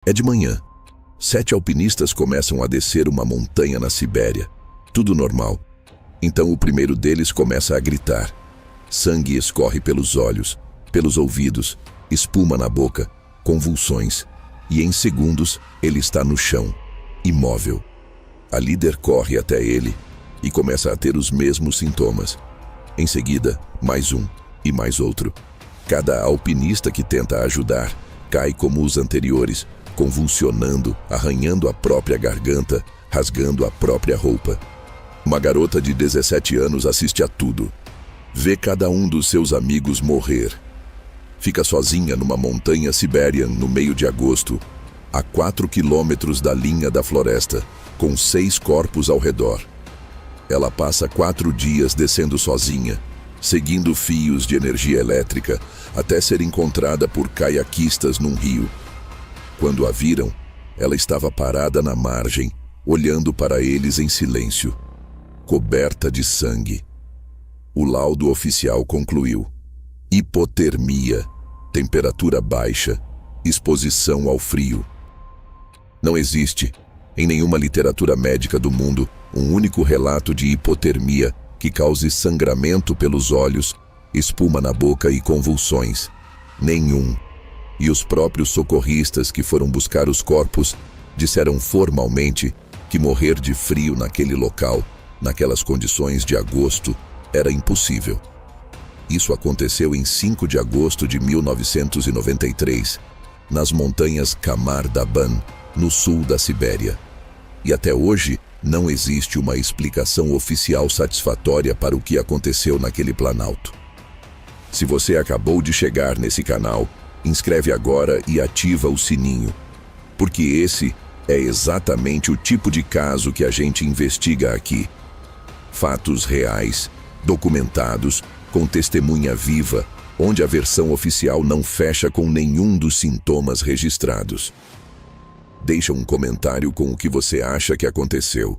É de manhã. 7 alpinistas começam a descer uma montanha na Sibéria. Tudo normal. Então o primeiro deles começa a gritar. Sangue escorre pelos olhos, pelos ouvidos, espuma na boca, convulsões. E em segundos ele está no chão, imóvel. A líder corre até ele e começa a ter os mesmos sintomas. Em seguida, mais um e mais outro. Cada alpinista que tenta ajudar cai como os anteriores, convulsionando, arranhando a própria garganta, rasgando a própria roupa. Uma garota de 17 anos assiste a tudo. Vê cada um dos seus amigos morrer. Fica sozinha numa montanha sibériana no meio de agosto, a 4 quilômetros da linha da floresta, com 6 corpos ao redor. Ela passa 4 dias descendo sozinha, seguindo fios de energia elétrica, até ser encontrada por caiaquistas num rio. Quando a viram, ela estava parada na margem, olhando para eles em silêncio, coberta de sangue. O laudo oficial concluiu: hipotermia, temperatura baixa, exposição ao frio. Não existe, em nenhuma literatura médica do mundo, um único relato de hipotermia que cause sangramento pelos olhos, espuma na boca e convulsões. Nenhum. E os próprios socorristas que foram buscar os corpos disseram formalmente que morrer de frio naquele local, naquelas condições de agosto, era impossível. Isso aconteceu em 5 de agosto de 1993, nas montanhas Kamar-Daban, no sul da Sibéria. E até hoje não existe uma explicação oficial satisfatória para o que aconteceu naquele planalto. Se você acabou de chegar nesse canal, inscreve agora e ativa o sininho, porque esse é exatamente o tipo de caso que a gente investiga aqui. Fatos reais, documentados, com testemunha viva, onde a versão oficial não fecha com nenhum dos sintomas registrados. Deixa um comentário com o que você acha que aconteceu.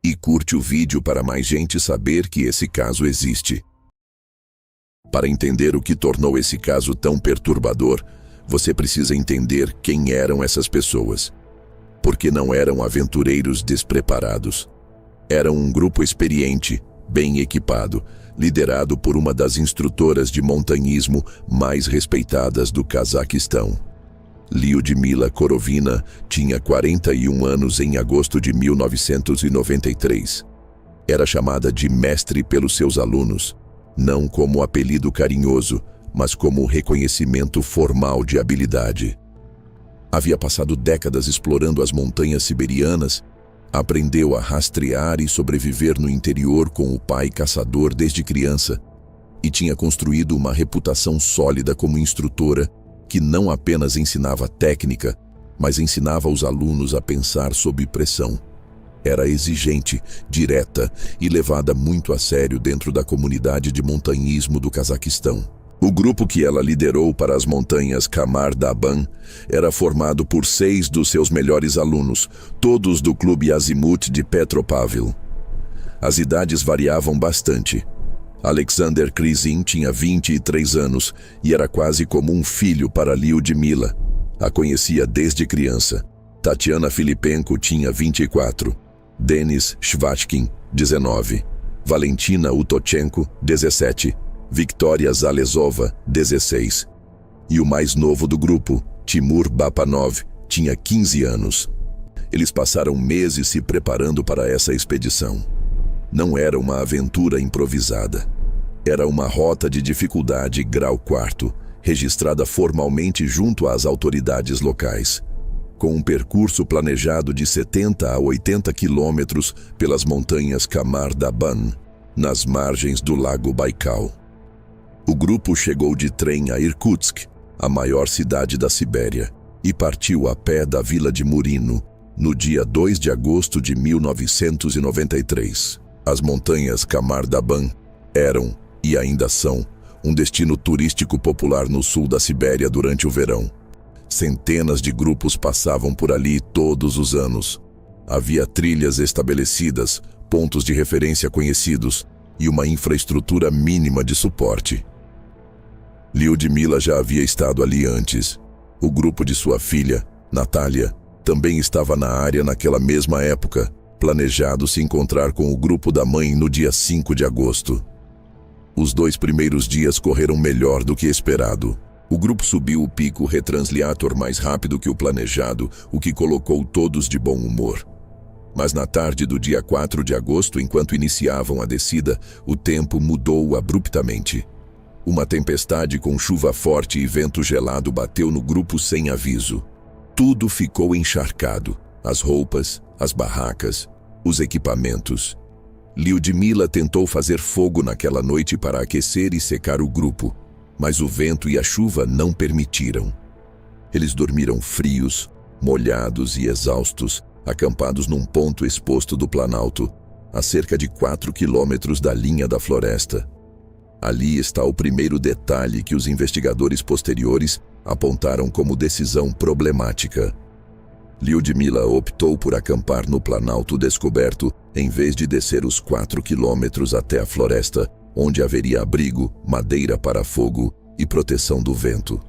E curte o vídeo para mais gente saber que esse caso existe. Para entender o que tornou esse caso tão perturbador, você precisa entender quem eram essas pessoas. Porque não eram aventureiros despreparados. Eram um grupo experiente, bem equipado, liderado por uma das instrutoras de montanhismo mais respeitadas do Cazaquistão. Lyudmila Korovina tinha 41 anos em agosto de 1993. Era chamada de mestre pelos seus alunos, não como apelido carinhoso, mas como reconhecimento formal de habilidade. Havia passado décadas explorando as montanhas siberianas, aprendeu a rastrear e sobreviver no interior com o pai caçador desde criança e tinha construído uma reputação sólida como instrutora que não apenas ensinava técnica, mas ensinava os alunos a pensar sob pressão. Era exigente, direta e levada muito a sério dentro da comunidade de montanhismo do Cazaquistão. O grupo que ela liderou para as montanhas Kamar-Daban era formado por 6 dos seus melhores alunos, todos do Clube Azimut de Petropavl. As idades variavam bastante. Alexander Kryzin tinha 23 anos e era quase como um filho para Lyudmila. A conhecia desde criança. Tatiana Filipenko tinha 24. Denis Shvatkin, 19. Valentina Utochenko, 17. Victoria Zalesova, 16. E o mais novo do grupo, Timur Bapanov, tinha 15 anos. Eles passaram meses se preparando para essa expedição. Não era uma aventura improvisada. Era uma rota de dificuldade grau 4, registrada formalmente junto às autoridades locais, com um percurso planejado de 70 a 80 quilômetros pelas montanhas Kamar-Daban, nas margens do Lago Baikal. O grupo chegou de trem a Irkutsk, a maior cidade da Sibéria, e partiu a pé da vila de Murino, no dia 2 de agosto de 1993. As montanhas Kamar-Daban eram, e ainda são, um destino turístico popular no sul da Sibéria durante o verão. Centenas de grupos passavam por ali todos os anos. Havia trilhas estabelecidas, pontos de referência conhecidos e uma infraestrutura mínima de suporte. Lyudmila já havia estado ali antes. O grupo de sua filha, Natália também estava na área naquela mesma época, planejado se encontrar com o grupo da mãe no dia 5 de agosto. Os 2 primeiros dias correram melhor do que esperado. O grupo subiu o pico Retransliator mais rápido que o planejado, o que colocou todos de bom humor. Mas na tarde do dia 4 de agosto, enquanto iniciavam a descida, o tempo mudou abruptamente. Uma tempestade com chuva forte e vento gelado bateu no grupo sem aviso. Tudo ficou encharcado: as roupas, as barracas, os equipamentos. Lyudmila tentou fazer fogo naquela noite para aquecer e secar o grupo, mas o vento e a chuva não permitiram. Eles dormiram frios, molhados e exaustos, acampados num ponto exposto do Planalto, a cerca de 4 quilômetros da linha da floresta. Ali está o primeiro detalhe que os investigadores posteriores apontaram como decisão problemática. Lyudmila optou por acampar no Planalto descoberto em vez de descer os 4 quilômetros até a floresta, onde haveria abrigo, madeira para fogo e proteção do vento.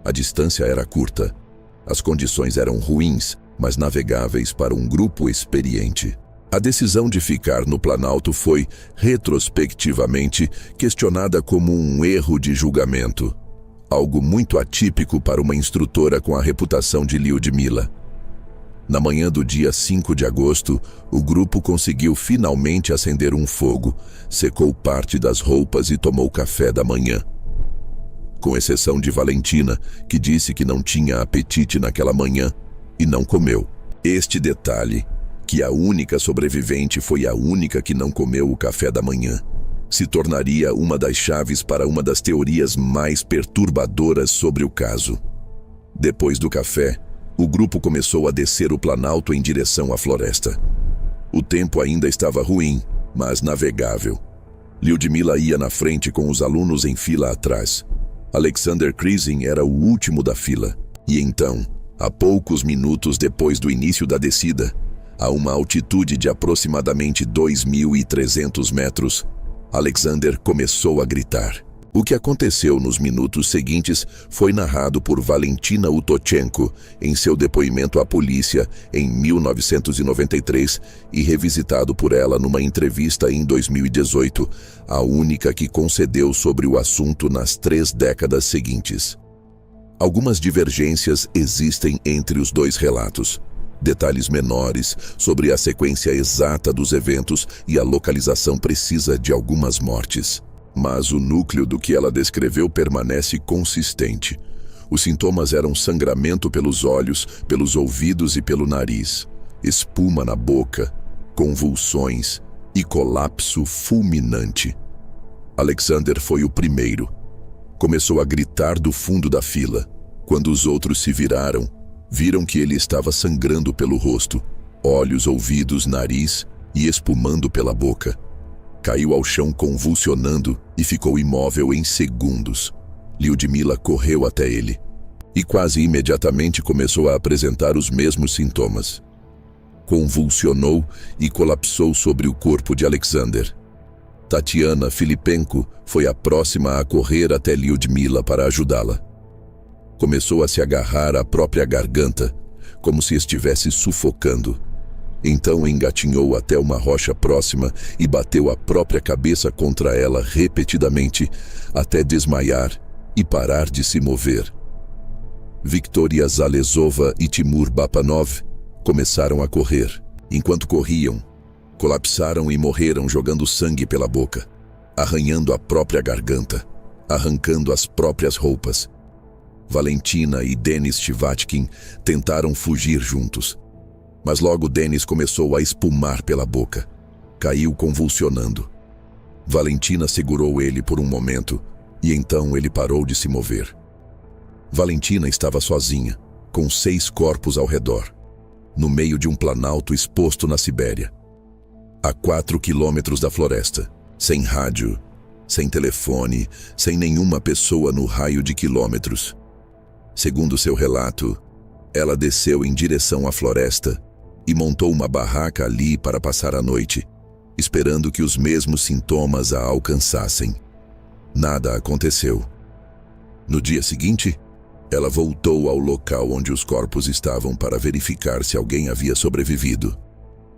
A distância era curta. As condições eram ruins, mas navegáveis para um grupo experiente. A decisão de ficar no Planalto foi, retrospectivamente, questionada como um erro de julgamento. Algo muito atípico para uma instrutora com a reputação de Lyudmila. Na manhã do dia 5 de agosto, o grupo conseguiu finalmente acender um fogo, secou parte das roupas e tomou café da manhã. Com exceção de Valentina, que disse que não tinha apetite naquela manhã e não comeu. Este detalhe, que a única sobrevivente foi a única que não comeu o café da manhã, se tornaria uma das chaves para uma das teorias mais perturbadoras sobre o caso. Depois do café, o grupo começou a descer o Planalto em direção à floresta. O tempo ainda estava ruim, mas navegável. Lyudmila ia na frente com os alunos em fila atrás. Alexander Krisin era o último da fila. E então, a poucos minutos depois do início da descida, a uma altitude de aproximadamente 2.300 metros, Alexander começou a gritar. O que aconteceu nos minutos seguintes foi narrado por Valentina Utochenko em seu depoimento à polícia em 1993 e revisitado por ela numa entrevista em 2018, a única que concedeu sobre o assunto nas 3 décadas seguintes. Algumas divergências existem entre os 2 relatos. Detalhes menores sobre a sequência exata dos eventos e a localização precisa de algumas mortes. Mas o núcleo do que ela descreveu permanece consistente. Os sintomas eram sangramento pelos olhos, pelos ouvidos e pelo nariz, espuma na boca, convulsões e colapso fulminante. Alexander foi o primeiro. Começou a gritar do fundo da fila. Quando os outros se viraram, viram que ele estava sangrando pelo rosto, olhos, ouvidos, nariz e espumando pela boca. Caiu ao chão convulsionando e ficou imóvel em segundos. Lyudmila correu até ele e quase imediatamente começou a apresentar os mesmos sintomas. Convulsionou e colapsou sobre o corpo de Alexander. Tatiana Filipenko foi a próxima a correr até Lyudmila para ajudá-la. Começou a se agarrar à própria garganta, como se estivesse sufocando. Então engatinhou até uma rocha próxima e bateu a própria cabeça contra ela repetidamente, até desmaiar e parar de se mover. Viktoria Zalesova e Timur Bapanov começaram a correr. Enquanto corriam, colapsaram e morreram jogando sangue pela boca, arranhando a própria garganta, arrancando as próprias roupas. Valentina e Denis Shvatkin tentaram fugir juntos, mas logo Denis começou a espumar pela boca. Caiu convulsionando. Valentina segurou ele por um momento e então ele parou de se mover. Valentina estava sozinha, com 6 corpos ao redor, no meio de um planalto exposto na Sibéria. A 4 quilômetros da floresta, sem rádio, sem telefone, sem nenhuma pessoa no raio de quilômetros. Segundo seu relato, ela desceu em direção à floresta e montou uma barraca ali para passar a noite, esperando que os mesmos sintomas a alcançassem. Nada aconteceu. No dia seguinte, Ela voltou ao local onde os corpos estavam para verificar se alguém havia sobrevivido.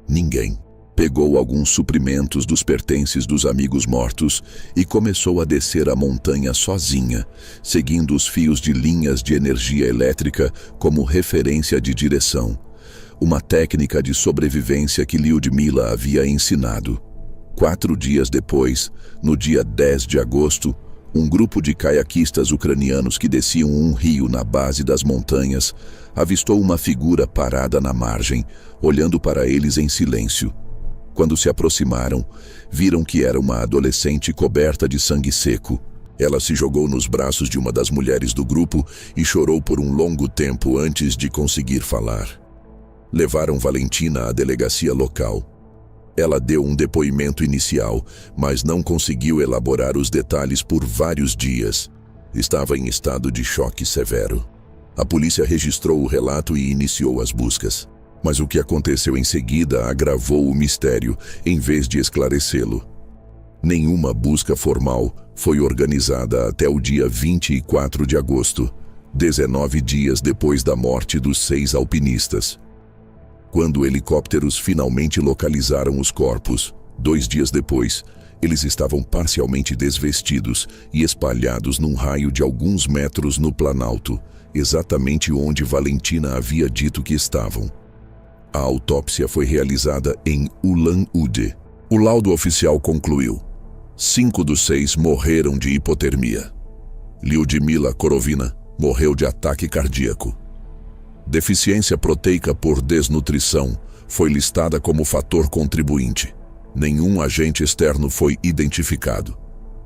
Ninguém. Pegou alguns suprimentos dos pertences dos amigos mortos e começou a descer a montanha sozinha, seguindo os fios de linhas de energia elétrica como referência de direção. Uma técnica de sobrevivência que Lyudmila havia ensinado. 4 dias depois, no dia 10 de agosto, um grupo de caiaquistas ucranianos que desciam um rio na base das montanhas avistou uma figura parada na margem, olhando para eles em silêncio. Quando se aproximaram, viram que era uma adolescente coberta de sangue seco. Ela se jogou nos braços de uma das mulheres do grupo e chorou por um longo tempo antes de conseguir falar. Levaram Valentina à delegacia local. Ela deu um depoimento inicial, mas não conseguiu elaborar os detalhes por vários dias. Estava em estado de choque severo. A polícia registrou o relato e iniciou as buscas. Mas o que aconteceu em seguida agravou o mistério, em vez de esclarecê-lo. Nenhuma busca formal foi organizada até o dia 24 de agosto, 19 dias depois da morte dos 6 alpinistas. Quando helicópteros finalmente localizaram os corpos, 2 dias depois, eles estavam parcialmente desvestidos e espalhados num raio de alguns metros no Planalto, exatamente onde Valentina havia dito que estavam. A autópsia foi realizada em Ulan-Ude. O laudo oficial concluiu: 5 dos 6 morreram de hipotermia. Lyudmila Korovina morreu de ataque cardíaco. Deficiência proteica por desnutrição foi listada como fator contribuinte. Nenhum agente externo foi identificado.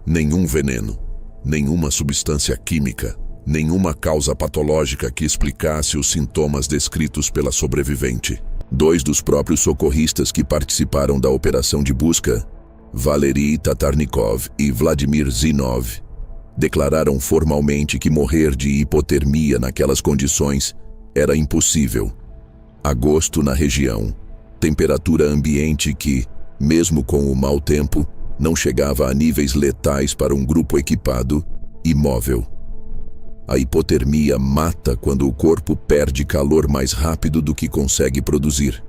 Nenhum veneno, nenhuma substância química, nenhuma causa patológica que explicasse os sintomas descritos pela sobrevivente. 2 dos próprios socorristas que participaram da operação de busca, Valery Tatarnikov e Vladimir Zinov, declararam formalmente que morrer de hipotermia naquelas condições era impossível. Agosto na região, temperatura ambiente que, mesmo com o mau tempo, não chegava a níveis letais para um grupo equipado e móvel. A hipotermia mata quando o corpo perde calor mais rápido do que consegue produzir.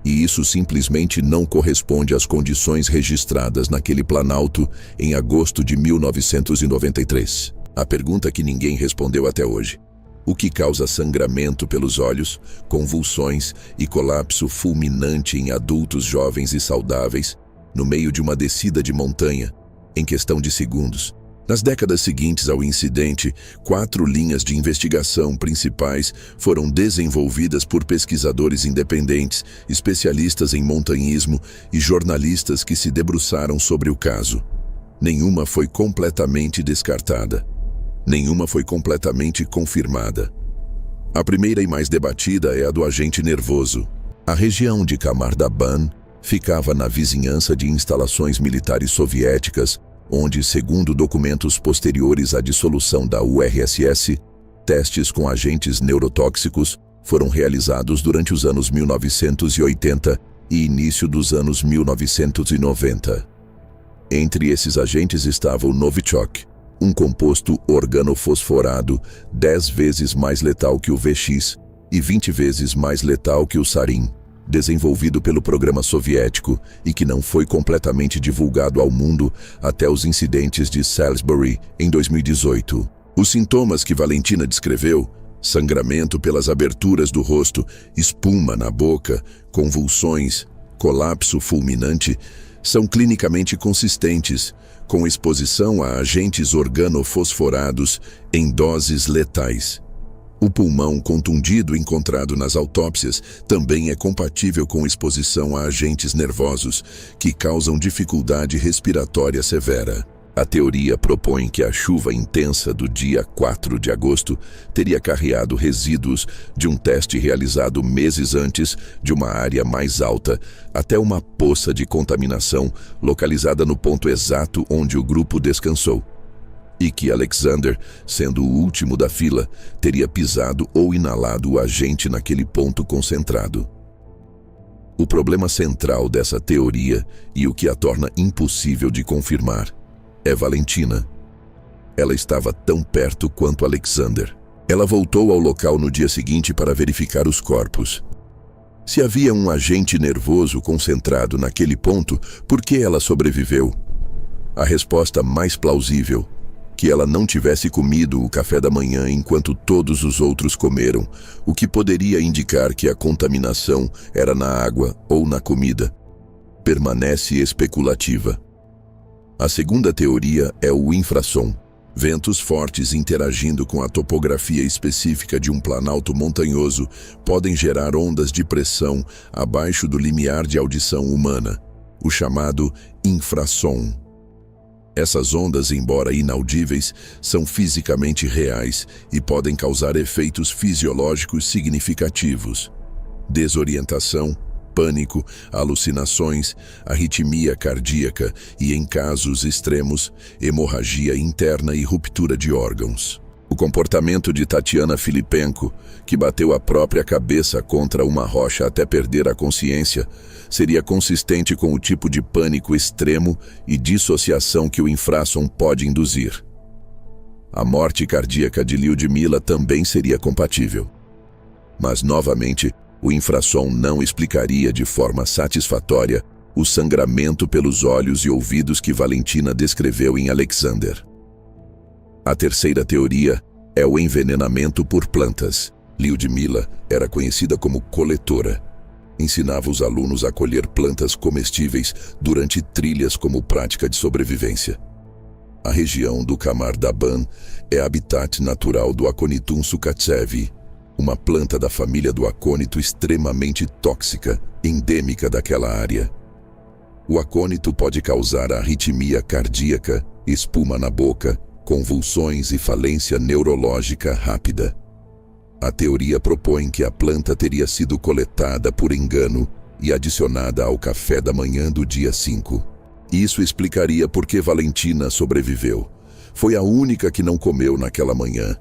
E isso simplesmente não corresponde às condições registradas naquele Planalto em agosto de 1993. A pergunta que ninguém respondeu até hoje: o que causa sangramento pelos olhos, convulsões e colapso fulminante em adultos jovens e saudáveis, no meio de uma descida de montanha, em questão de segundos? Nas décadas seguintes ao incidente, 4 linhas de investigação principais foram desenvolvidas por pesquisadores independentes, especialistas em montanhismo e jornalistas que se debruçaram sobre o caso. Nenhuma foi completamente descartada. Nenhuma foi completamente confirmada. A primeira e mais debatida é a do agente nervoso. A região de Kamardaban ficava na vizinhança de instalações militares soviéticas, onde, segundo documentos posteriores à dissolução da URSS, testes com agentes neurotóxicos foram realizados durante os anos 1980 e início dos anos 1990. Entre esses agentes estava o Novichok, um composto organofosforado 10 vezes mais letal que o VX e 20 vezes mais letal que o sarin, desenvolvido pelo programa soviético e que não foi completamente divulgado ao mundo até os incidentes de Salisbury em 2018. Os sintomas que Valentina descreveu, sangramento pelas aberturas do rosto, espuma na boca, convulsões, colapso fulminante, são clinicamente consistentes, com exposição a agentes organofosforados em doses letais. O pulmão contundido encontrado nas autópsias também é compatível com exposição a agentes nervosos, que causam dificuldade respiratória severa. A teoria propõe que a chuva intensa do dia 4 de agosto teria carreado resíduos de um teste realizado meses antes de uma área mais alta até uma poça de contaminação localizada no ponto exato onde o grupo descansou. E que Alexander, sendo o último da fila, teria pisado ou inalado o agente naquele ponto concentrado. O problema central dessa teoria, e o que a torna impossível de confirmar, é Valentina. Ela estava tão perto quanto Alexander. Ela voltou ao local no dia seguinte para verificar os corpos. Se havia um agente nervoso concentrado naquele ponto, por que ela sobreviveu? A resposta mais plausível: que ela não tivesse comido o café da manhã enquanto todos os outros comeram, o que poderia indicar que a contaminação era na água ou na comida. Permanece especulativa. A segunda teoria é o infrassom. Ventos fortes interagindo com a topografia específica de um planalto montanhoso podem gerar ondas de pressão abaixo do limiar de audição humana, o chamado infrassom. Essas ondas, embora inaudíveis, são fisicamente reais e podem causar efeitos fisiológicos significativos: desorientação, pânico, alucinações, arritmia cardíaca e, em casos extremos, hemorragia interna e ruptura de órgãos. O comportamento de Tatiana Filipenko, que bateu a própria cabeça contra uma rocha até perder a consciência, seria consistente com o tipo de pânico extremo e dissociação que o infrassom pode induzir. A morte cardíaca de Lyudmila também seria compatível. Mas, novamente, o infrassom não explicaria de forma satisfatória o sangramento pelos olhos e ouvidos que Valentina descreveu em Alexander. A terceira teoria é o envenenamento por plantas. Lyudmila era conhecida como coletora. Ensinava os alunos a colher plantas comestíveis durante trilhas como prática de sobrevivência. A região do Kamar-Daban é habitat natural do Aconitum sucatsevi, uma planta da família do acônito extremamente tóxica, endêmica daquela área. O acônito pode causar arritmia cardíaca, espuma na boca, convulsões e falência neurológica rápida. A teoria propõe que a planta teria sido coletada por engano e adicionada ao café da manhã do dia 5. Isso explicaria por que Valentina sobreviveu. Foi a única que não comeu naquela manhã.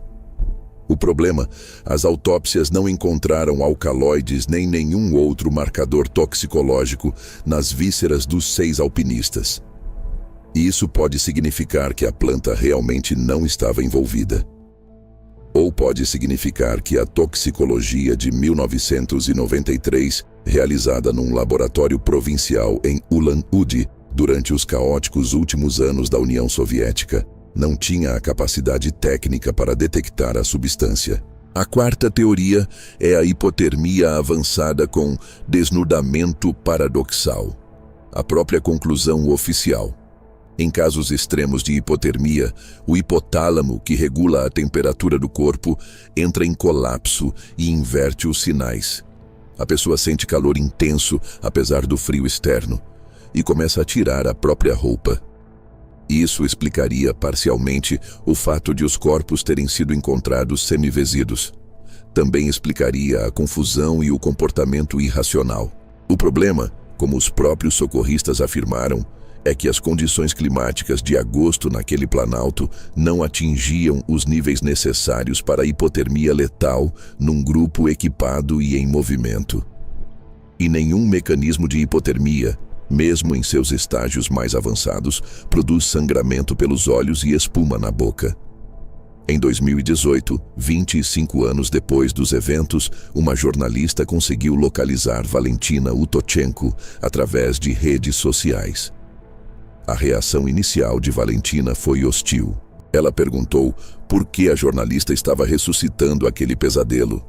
O problema: as autópsias não encontraram alcaloides nem nenhum outro marcador toxicológico nas vísceras dos 6 alpinistas. Isso pode significar que a planta realmente não estava envolvida. Ou pode significar que a toxicologia de 1993, realizada num laboratório provincial em Ulan-Ude durante os caóticos últimos anos da União Soviética, não tinha a capacidade técnica para detectar a substância. A quarta teoria é a hipotermia avançada com desnudamento paradoxal. A própria conclusão oficial. Em casos extremos de hipotermia, o hipotálamo, que regula a temperatura do corpo, entra em colapso e inverte os sinais. A pessoa sente calor intenso, apesar do frio externo, e começa a tirar a própria roupa. Isso explicaria parcialmente o fato de os corpos terem sido encontrados semivezidos. Também explicaria a confusão e o comportamento irracional. O problema, como os próprios socorristas afirmaram, é que as condições climáticas de agosto naquele planalto não atingiam os níveis necessários para a hipotermia letal num grupo equipado e em movimento. E nenhum mecanismo de hipotermia, mesmo em seus estágios mais avançados, produz sangramento pelos olhos e espuma na boca. Em 2018, 25 anos depois dos eventos, uma jornalista conseguiu localizar Valentina Utochenko através de redes sociais. A reação inicial de Valentina foi hostil. Ela perguntou por que a jornalista estava ressuscitando aquele pesadelo.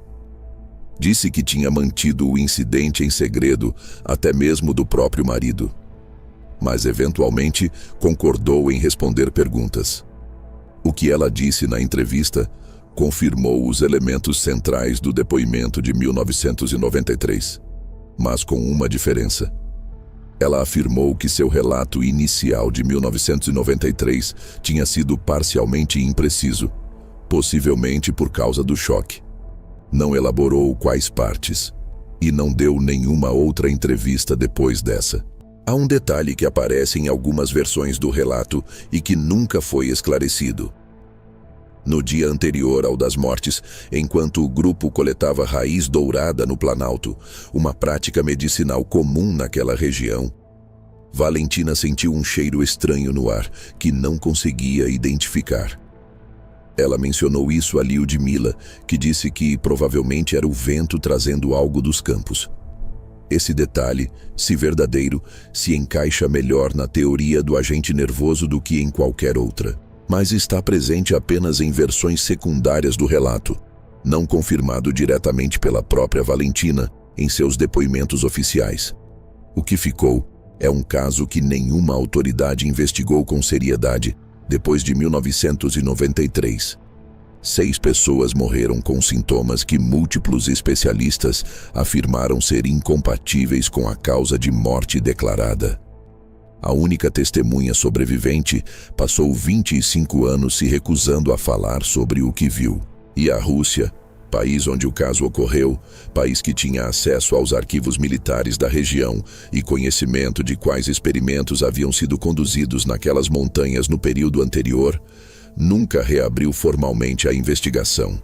Disse que tinha mantido o incidente em segredo, até mesmo do próprio marido. Mas, eventualmente, concordou em responder perguntas. O que ela disse na entrevista confirmou os elementos centrais do depoimento de 1993, mas com uma diferença. Ela afirmou que seu relato inicial de 1993 tinha sido parcialmente impreciso, possivelmente por causa do choque. Não elaborou quais partes, e não deu nenhuma outra entrevista depois dessa. Há um detalhe que aparece em algumas versões do relato e que nunca foi esclarecido. No dia anterior ao das mortes, enquanto o grupo coletava raiz dourada no Planalto, uma prática medicinal comum naquela região, Valentina sentiu um cheiro estranho no ar que não conseguia identificar. Ela mencionou isso a Lyudmila, que disse que provavelmente era o vento trazendo algo dos campos. Esse detalhe, se verdadeiro, se encaixa melhor na teoria do agente nervoso do que em qualquer outra, mas está presente apenas em versões secundárias do relato, não confirmado diretamente pela própria Valentina em seus depoimentos oficiais. O que ficou é um caso que nenhuma autoridade investigou com seriedade depois de 1993. 6 pessoas morreram com sintomas que múltiplos especialistas afirmaram ser incompatíveis com a causa de morte declarada. A única testemunha sobrevivente passou 25 anos se recusando a falar sobre o que viu. E a Rússia, país onde o caso ocorreu, país que tinha acesso aos arquivos militares da região e conhecimento de quais experimentos haviam sido conduzidos naquelas montanhas no período anterior, nunca reabriu formalmente a investigação.